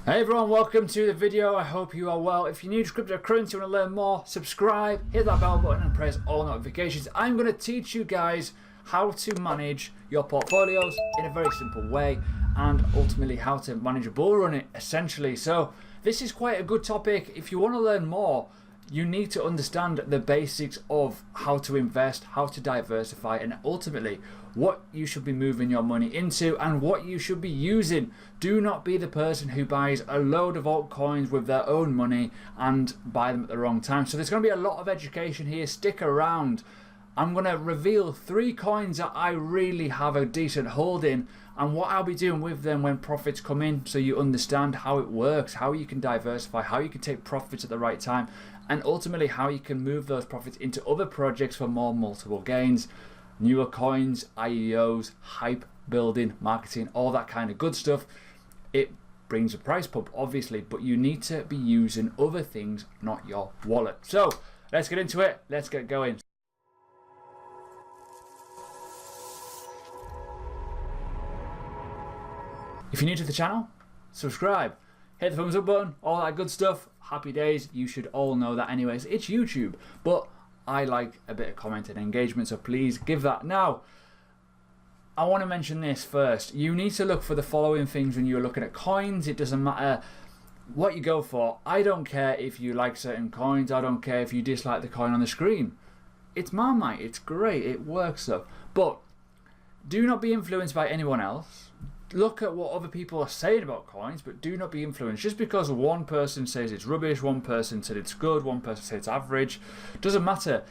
Hey everyone, welcome to the video. I hope you are well. If you're new to cryptocurrency, you want to learn more, subscribe, hit that bell button and press all notifications. I'm going to teach you guys how to manage your portfolios in a very simple way and ultimately how to manage a bull run essentially. So this is quite a good topic. If you want to learn more, you need to understand the basics of how to invest, how to diversify, and ultimately what you should be moving your money into and what you should be using. Do not be the person who buys a load of altcoins with their own money and buy them at the wrong time. So there's going to be a lot of education here. Stick around. I'm going to reveal 3 coins that I really have a decent hold in and what I'll be doing with them when profits come in, so you understand how it works, how you can diversify, how you can take profits at the right time, and ultimately how you can move those profits into other projects for more multiple gains, newer coins, IEOs, hype building, marketing, all that kind of good stuff. It brings a price pump obviously, but you need to be using other things, not your wallet. So let's get into it, let's get going. If you're new to the channel, subscribe, hit the thumbs up button, all that good stuff. Happy days, you should all know that anyways. It's YouTube, but I like a bit of comment and engagement, so please give that. Now, I want to mention this first. You need to look for the following things when you're looking at coins. It doesn't matter what you go for. I don't care if you like certain coins. I don't care if you dislike the coin on the screen. It's Marmite, it's great, it works though. But do not be influenced by anyone else. Look at what other people are saying about coins, but do not be influenced. Just because one person says it's rubbish, one person said it's good, one person says it's average, doesn't matter.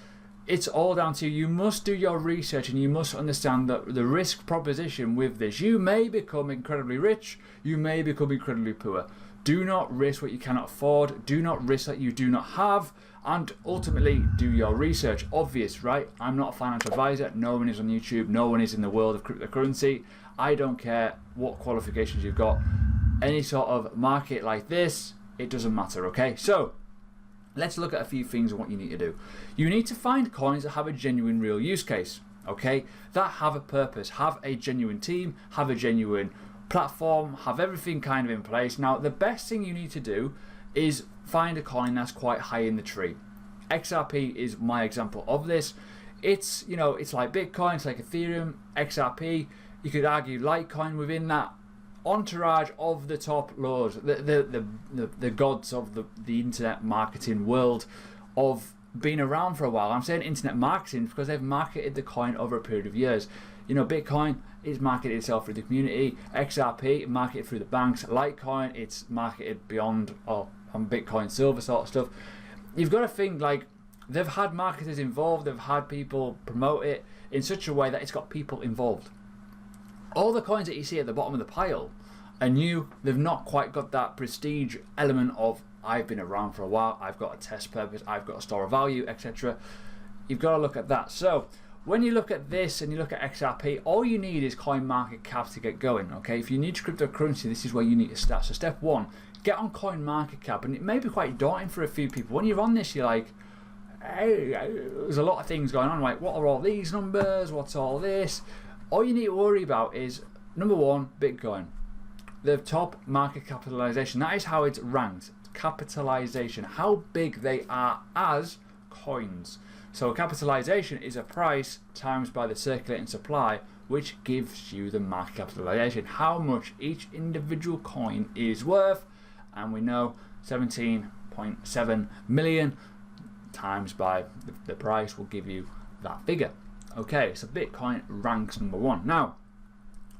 It's all down to you. You must do your research and you must understand that the risk proposition with this. You may become incredibly rich, you may become incredibly poor. Do not risk what you cannot afford, do not risk that you do not have, and ultimately do your research. Obvious, right? I'm not a financial advisor, no one is on YouTube, no one is in the world of cryptocurrency. I don't care what qualifications you've got. Any sort of market like this, it doesn't matter, okay? So let's look at a few things and what you need to do. You need to find coins that have a genuine real use case, okay? That have a purpose, have a genuine team, have a genuine platform, have everything kind of in place. Now, the best thing you need to do is find a coin that's quite high in the tree. XRP is my example of this. It's, you know, it's like Bitcoin, it's like Ethereum, XRP. You could argue Litecoin within that entourage of the top lords, the gods of the internet marketing world, of being around for a while. I'm saying internet marketing because they've marketed the coin over a period of years. You know, Bitcoin is marketed itself through the community, XRP marketed through the banks, Litecoin it's marketed beyond on Bitcoin Silver sort of stuff. You've got to think like they've had marketers involved, they've had people promote it in such a way that it's got people involved. All the coins that you see at the bottom of the pile are new. They've not quite got that prestige element of I've been around for a while, I've got a test purpose, I've got a store of value, etc. You've got to look at that. So when you look at this and you look at XRP, all you need is coin market cap to get going, okay? If you need cryptocurrency, this is where you need to start. So step 1, get on coin market cap. And it may be quite daunting for a few people. When you're on this, you're like, hey, there's a lot of things going on. Like, what are all these numbers? What's all this? All you need to worry about is, number 1, Bitcoin. The top market capitalization. That is how it's ranked. Capitalization. How big they are as coins. So capitalization is a price times by the circulating supply, which gives you the market capitalization. How much each individual coin is worth. And we know 17.7 million times by the price will give you that figure. Okay, so Bitcoin ranks number 1. Now,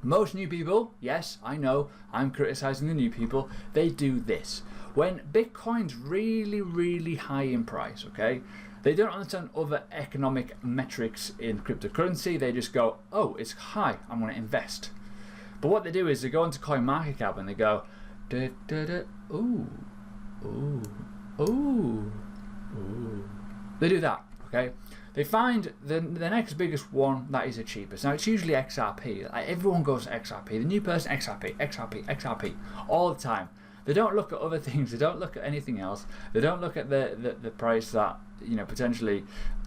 most new people, yes, I know, I'm criticizing the new people, they do this. When Bitcoin's really, really high in price, okay, they don't understand other economic metrics in cryptocurrency. They just go, oh, it's high, I'm going to invest. But what they do is they go into CoinMarketCap and they go, da, da, da, ooh, ooh, ooh, ooh. They do that, okay? They find the next biggest one that is the cheapest. Now it's usually XRP. Like everyone goes to XRP. The new person, XRP, XRP, XRP, all the time. They don't look at other things. They don't look at anything else. They don't look at the price that, you know, potentially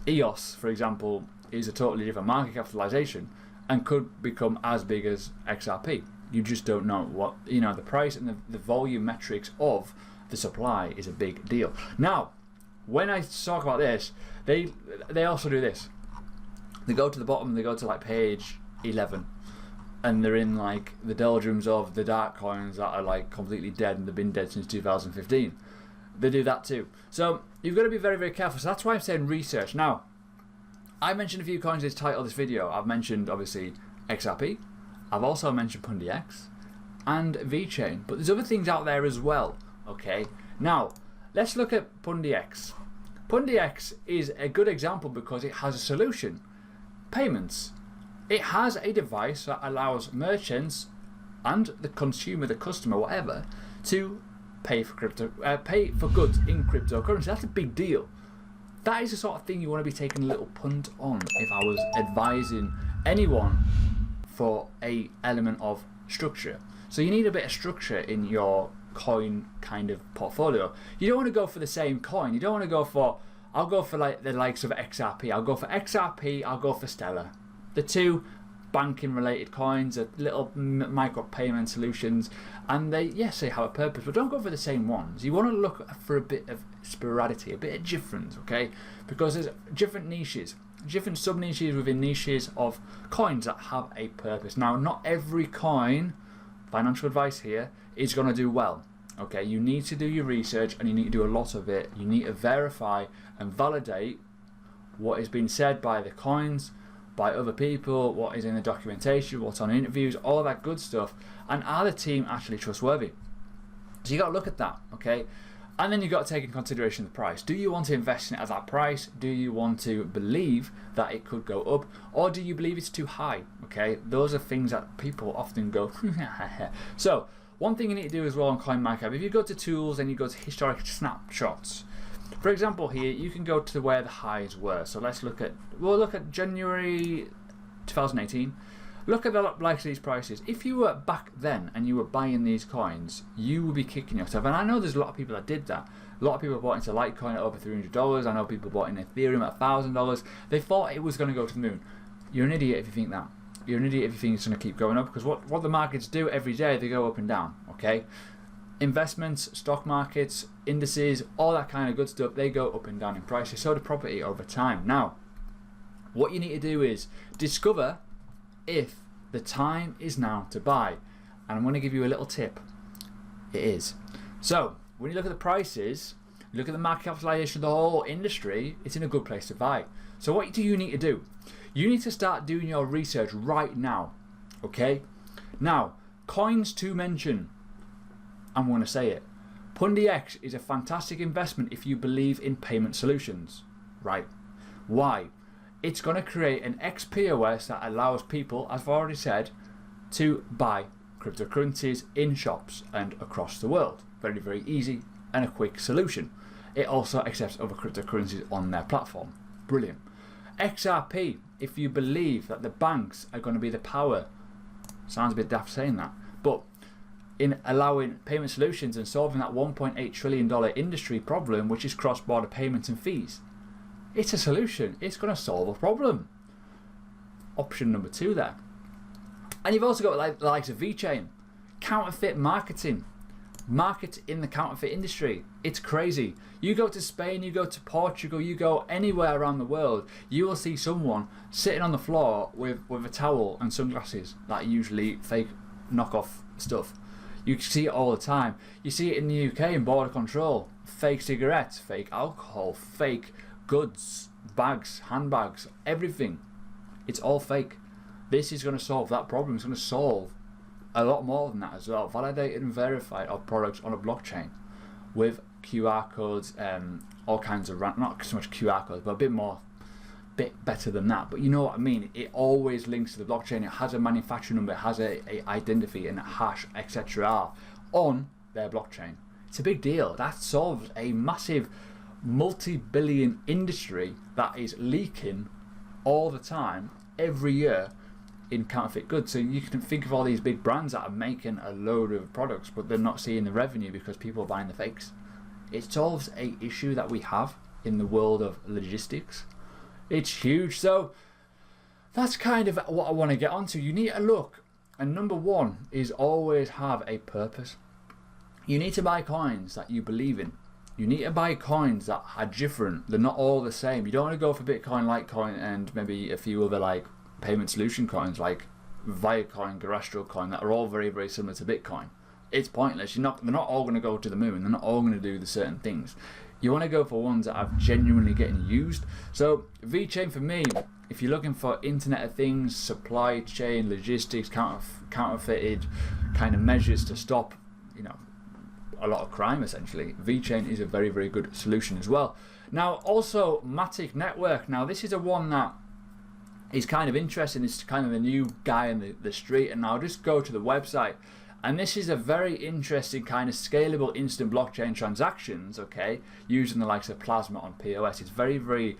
EOS, for example, is a totally different market capitalization and could become as big as XRP. You just don't know what, you know, the price and the volume metrics of the supply is a big deal. Now, when I talk about this, they also do this. They go to the bottom, they go to like page 11, and they're in like the doldrums of the dark coins that are like completely dead and they've been dead since 2015. They do that too. So you've got to be very, very careful. So that's why I'm saying research. Now, I mentioned a few coins in the title of this video. I've mentioned obviously XRP. I've also mentioned Pundi X and Vechain, but there's other things out there as well. Okay, now let's look at Pundi X. Pundi X is a good example because it has a solution: payments. It has a device that allows merchants and the consumer, the customer, whatever, to pay for goods in cryptocurrency. That's a big deal. That is the sort of thing you want to be taking a little punt on if I was advising anyone for a element of structure. So you need a bit of structure in your coin kind of portfolio. You don't want to go for the same coin. You don't want to go for, I'll go for like the likes of XRP. I'll go for XRP, I'll go for Stellar. The two banking related coins are little micro payment solutions, and they, yes, they have a purpose, but don't go for the same ones. You want to look for a bit of sporadicity, a bit of difference, okay? Because there's different niches, different sub niches within niches of coins that have a purpose. Now, not every coin, financial advice here, is going to do well. Okay, you need to do your research and you need to do a lot of it. You need to verify and validate what is being said by the coins, by other people, what is in the documentation, what's on interviews, all that good stuff, and are the team actually trustworthy? So you got to look at that, okay? And then you got to take in consideration the price. Do you want to invest in it at that price? Do you want to believe that it could go up, or do you believe it's too high? Okay, those are things that people often go. So one thing you need to do as well on CoinMarketCap, if you go to tools and you go to historic snapshots, for example, here you can go to where the highs were. So let's look at, we'll look at January 2018. Look at the likes of these prices. If you were back then and you were buying these coins, you would be kicking yourself. And I know there's a lot of people that did that. A lot of people bought into Litecoin at over $300. I know people bought in Ethereum at $1,000. They thought it was going to go to the moon. You're an idiot if you think that. You're an idiot if you think it's going to keep going up, because what the markets do every day, they go up and down. Okay, investments, stock markets, indices, all that kind of good stuff, they go up and down in prices. So do property over time. Now, what you need to do is discover if the time is now to buy. And I'm going to give you a little tip. It is. So, when you look at the prices, you look at the market capitalization of the whole industry, it's in a good place to buy. So what do you need to do? You need to start doing your research right now. Okay? Now, coins to mention. I'm going to say it. Pundi X is a fantastic investment if you believe in payment solutions. Right? Why? It's going to create an XPOS that allows people, as I've already said, to buy cryptocurrencies in shops and across the world. Very, very easy and a quick solution. It also accepts other cryptocurrencies on their platform. Brilliant. XRP, if you believe that the banks are going to be the power, sounds a bit daft saying that, but in allowing payment solutions and solving that $1.8 trillion industry problem, which is cross-border payments and fees, it's a solution. It's going to solve a problem. Option number 2 there. And you've also got like the likes of Vechain, counterfeit marketing. Market in the counterfeit industry. It's crazy. You go to Spain, you go to Portugal, you go anywhere around the world, you will see someone sitting on the floor with a towel and sunglasses. That usually fake knockoff stuff. You see it all the time. You see it in the UK in border control. Fake cigarettes, fake alcohol, fake goods, bags, handbags, everything. It's all fake. This is going to solve that problem. It's going to solve a lot more than that as well. Validated and verified our products on a blockchain with QR codes, all kinds of, not so much QR codes, but a bit better than that. But you know what I mean. It always links to the blockchain. It has a manufacturer number, it has a identity and a hash, etc. on their blockchain. It's a big deal. That solves a massive multi-billion industry that is leaking all the time, every year, in counterfeit goods. So you can think of all these big brands that are making a load of products, but they're not seeing the revenue because people are buying the fakes. It solves a issue that we have in the world of logistics. It's huge. So that's kind of what I want to get onto. You need to look And number one is always have a purpose. You need to buy coins that you believe in. You need to buy coins that are different. They're not all the same. You don't want to go for Bitcoin, Litecoin, and maybe a few other like payment solution coins like Vechain, Coin that are all very, very similar to Bitcoin. It's pointless. They're not all going to go to the moon. They're not all going to do the certain things. You want to go for ones that are genuinely getting used. So Vechain for me, if you're looking for Internet of Things, supply chain, logistics, counterfeited kind of measures to stop, a lot of crime essentially, Vechain is a very, very good solution as well. Now also Matic Network. Now this is a one that is kind of interesting. It's kind of the new guy in the street, and I'll just go to the website. And this is a very interesting kind of scalable instant blockchain transactions, okay, using the likes of Plasma on POS. It's very, very,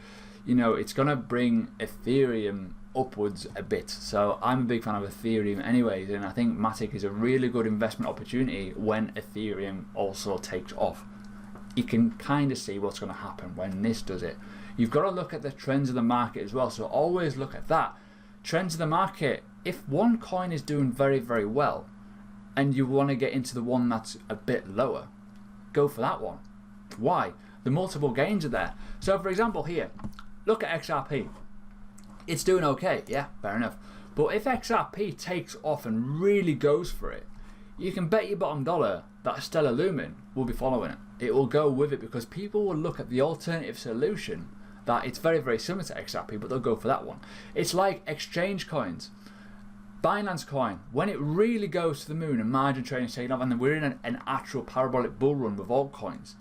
it's going to bring Ethereum upwards a bit. So I'm a big fan of Ethereum anyways, and I think Matic is a really good investment opportunity when Ethereum also takes off. You can kind of see what's going to happen when this does it. You've got to look at the trends of the market as well, so always look at that. Trends of the market, if one coin is doing very, very well, and you want to get into the one that's a bit lower, go for that one. Why? The multiple gains are there. So for example here, look at XRP. It's doing okay, yeah, fair enough. But if XRP takes off and really goes for it, you can bet your bottom dollar that Stellar Lumen will be following it. It will go with it because people will look at the alternative solution that it's very, very similar to XRP, but they'll go for that one. It's like exchange coins. Binance Coin, when it really goes to the moon and margin trading is taking off, and then we're in an actual parabolic bull run with altcoins,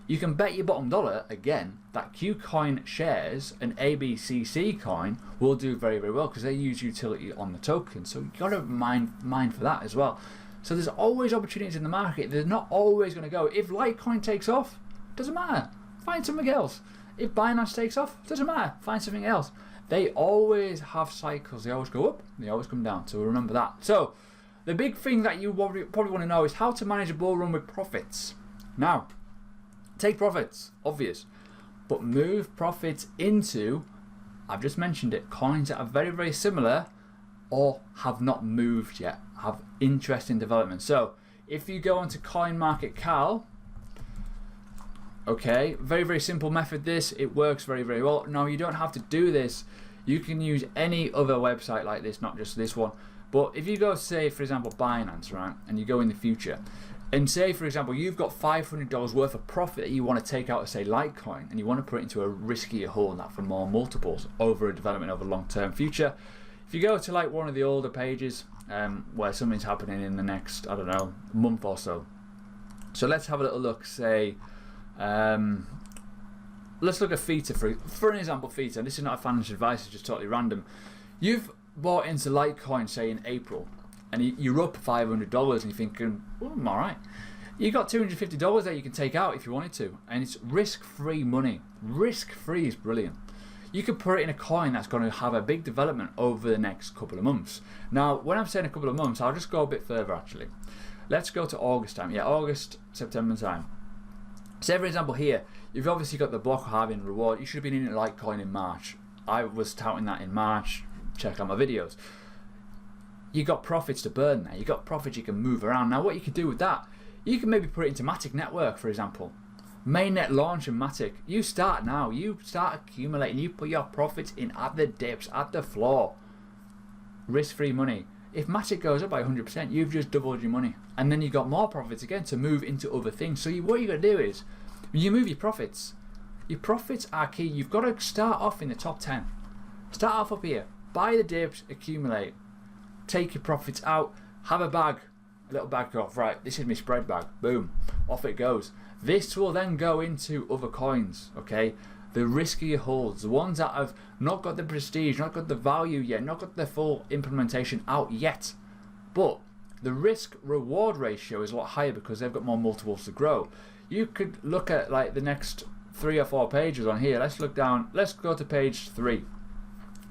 you can bet your bottom dollar, again, that Qcoin shares and ABCC coin will do very, very well because they use utility on the token. So you've got to mind for that as well. So there's always opportunities in the market. They're not always going to go. If Litecoin takes off, doesn't matter. Find something else. If Binance takes off, doesn't matter. Find something else. They always have cycles. They always go up, they always come down. So remember that. So the big thing that you probably want to know is how to manage a bull run with profits. Now, take profits, obvious, but move profits into, I've just mentioned it, coins that are very, very similar or have not moved yet, have interesting development. So if you go onto CoinMarketCal, okay, very, very simple method this. It works very, very well. Now, you don't have to do this. You can use any other website like this, not just this one. But if you go, say, for example, Binance, right, and you go in the future, and say, for example, you've got $500 worth of profit that you want to take out of, say, Litecoin, and you want to put it into a riskier hold that for more multiples over a development over long-term future. If you go to like one of the older pages where something's happening in the next, I don't know, month or so. So let's have a little look, say, let's look at Theta for an example. Theta, this is not a financial advice, it's just totally random. You've bought into Litecoin, say in April, and you're up $500 and you're thinking, well, I'm alright. You got $250 that you can take out if you wanted to, and it's risk-free money. Risk-free is brilliant. You could put it in a coin that's going to have a big development over the next couple of months. Now, when I'm saying a couple of months, I'll just go a bit further actually. Let's go to August time. Yeah, August, September time. Say for example here, you've obviously got the block halving reward. You should have been in Litecoin in March. I was touting that in March. Check out my videos. You got profits to burn there. You got profits you can move around. Now what you can do with that, you can maybe put it into Matic Network, for example. Mainnet launch and Matic. You start now. You start accumulating. You put your profits in at the dips, at the floor. Risk-free money. If Matic goes up by 100%, you've just doubled your money. And then you've got more profits again to move into other things. So what you got to do is, when you move your profits are key. You've got to start off in the top 10. Start off up here. Buy the dips, accumulate. Take your profits out. Have a bag. A little bag off. Right, this is my spread bag. Boom. Off it goes. This will then go into other coins. Okay. The riskier holds, the ones that have not got the prestige, not got the value yet, not got the full implementation out yet, but the risk reward ratio is a lot higher because they've got more multiples to grow. You could look at like the next 3 or 4 pages on here. Let's look down, let's go to page 3,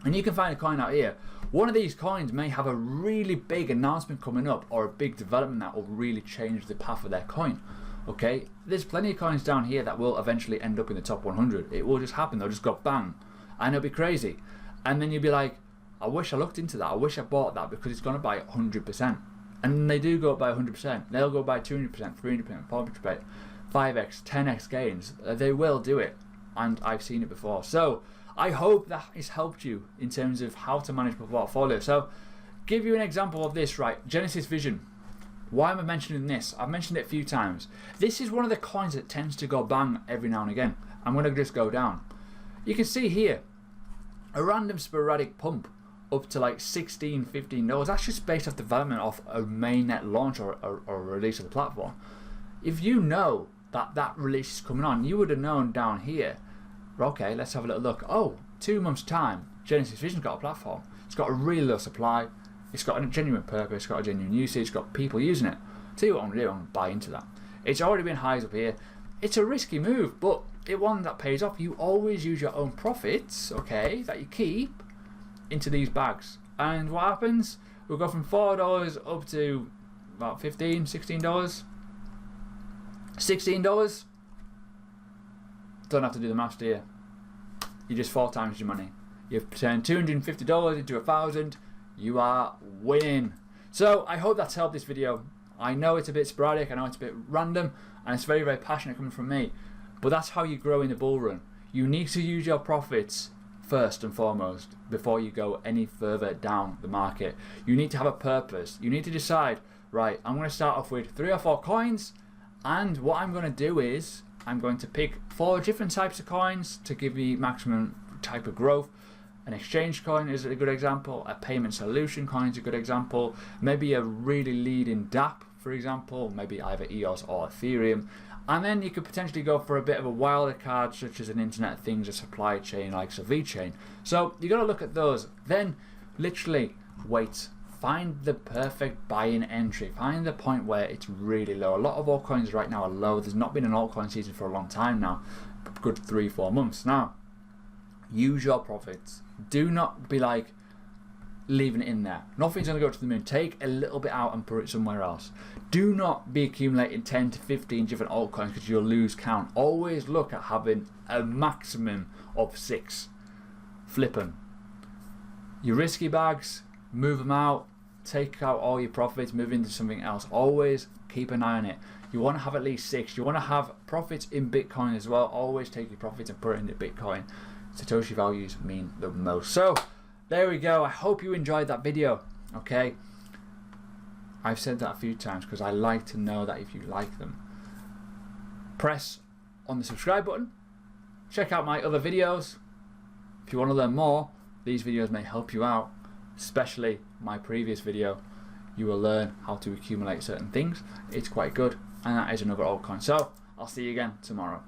and you can find a coin out here. One of these coins may have a really big announcement coming up or a big development that will really change the path of their coin. Okay, there's plenty of coins down here that will eventually end up in the top 100. It will just happen. They'll just go bang, and it'll be crazy. And then you'll be like, I wish I looked into that. I wish I bought that because it's going to buy 100%. And they do go up by 100%. They'll go by 200%, 300%, 400%, 5x, 10x gains. They will do it. And I've seen it before. So I hope that has helped you in terms of how to manage your portfolio. So give you an example of this, right? Genesis Vision. Why am I mentioning this? I've mentioned it a few times. This is one of the coins that tends to go bang every now and again. I'm going to just go down. You can see here a random sporadic pump up to like $16, $15. That's just based off development of a mainnet launch or a release of the platform. If you know that that release is coming on, you would have known down here. Okay, let's have a little look. Oh, 2 months time, Genesis Vision's got a platform. It's got a really low supply. It's got a genuine purpose. It's got a genuine usage. It's got people using it. Tell you what I'm going to do. I'm going to buy into that. It's already been highs up here. It's a risky move, but it's one that pays off. You always use your own profits, okay, that you keep into these bags. And what happens? We'll go from $4 up to about $15, $16. $16. Don't have to do the maths, do you? You just 4 times your money. You've turned $250 into $1,000. You are winning. So I hope that's helped this video. I know it's a bit sporadic, I know it's a bit random, and it's very, very passionate coming from me. But that's how you grow in the bull run. You need to use your profits first and foremost before you go any further down the market. You need to have a purpose. You need to decide, right, I'm going to start off with 3 or 4 coins, and what I'm going to do is I'm going to pick 4 different types of coins to give me maximum type of growth. An exchange coin is a good example. A payment solution coin is a good example. Maybe a really leading DApp, for example. Maybe either EOS or Ethereum. And then you could potentially go for a bit of a wilder card, such as an Internet of Things, a supply chain like Vechain. So you got to look at those. Then literally wait. Find the perfect buy-in entry. Find the point where it's really low. A lot of altcoins right now are low. There's not been an altcoin season for a long time now. Good 3-4 months now. Use your profits. Do not be like leaving it in there. Nothing's going to go to the moon. Take a little bit out and put it somewhere else. Do not be accumulating 10 to 15 different altcoins because you'll lose count. Always look at having a maximum of 6. Flip them. Your risky bags, move them out. Take out all your profits, move into something else. Always keep an eye on it. You want to have at least 6. You want to have profits in Bitcoin as well. Always take your profits and put it into Bitcoin. Satoshi values mean the most. So there we go. I hope you enjoyed that video. Okay, I've said that a few times because I like to know that if you like them. Press on the subscribe button. Check out my other videos. If you want to learn more, these videos may help you out, especially my previous video. You will learn how to accumulate certain things. It's quite good, and that is another altcoin. So I'll see you again tomorrow.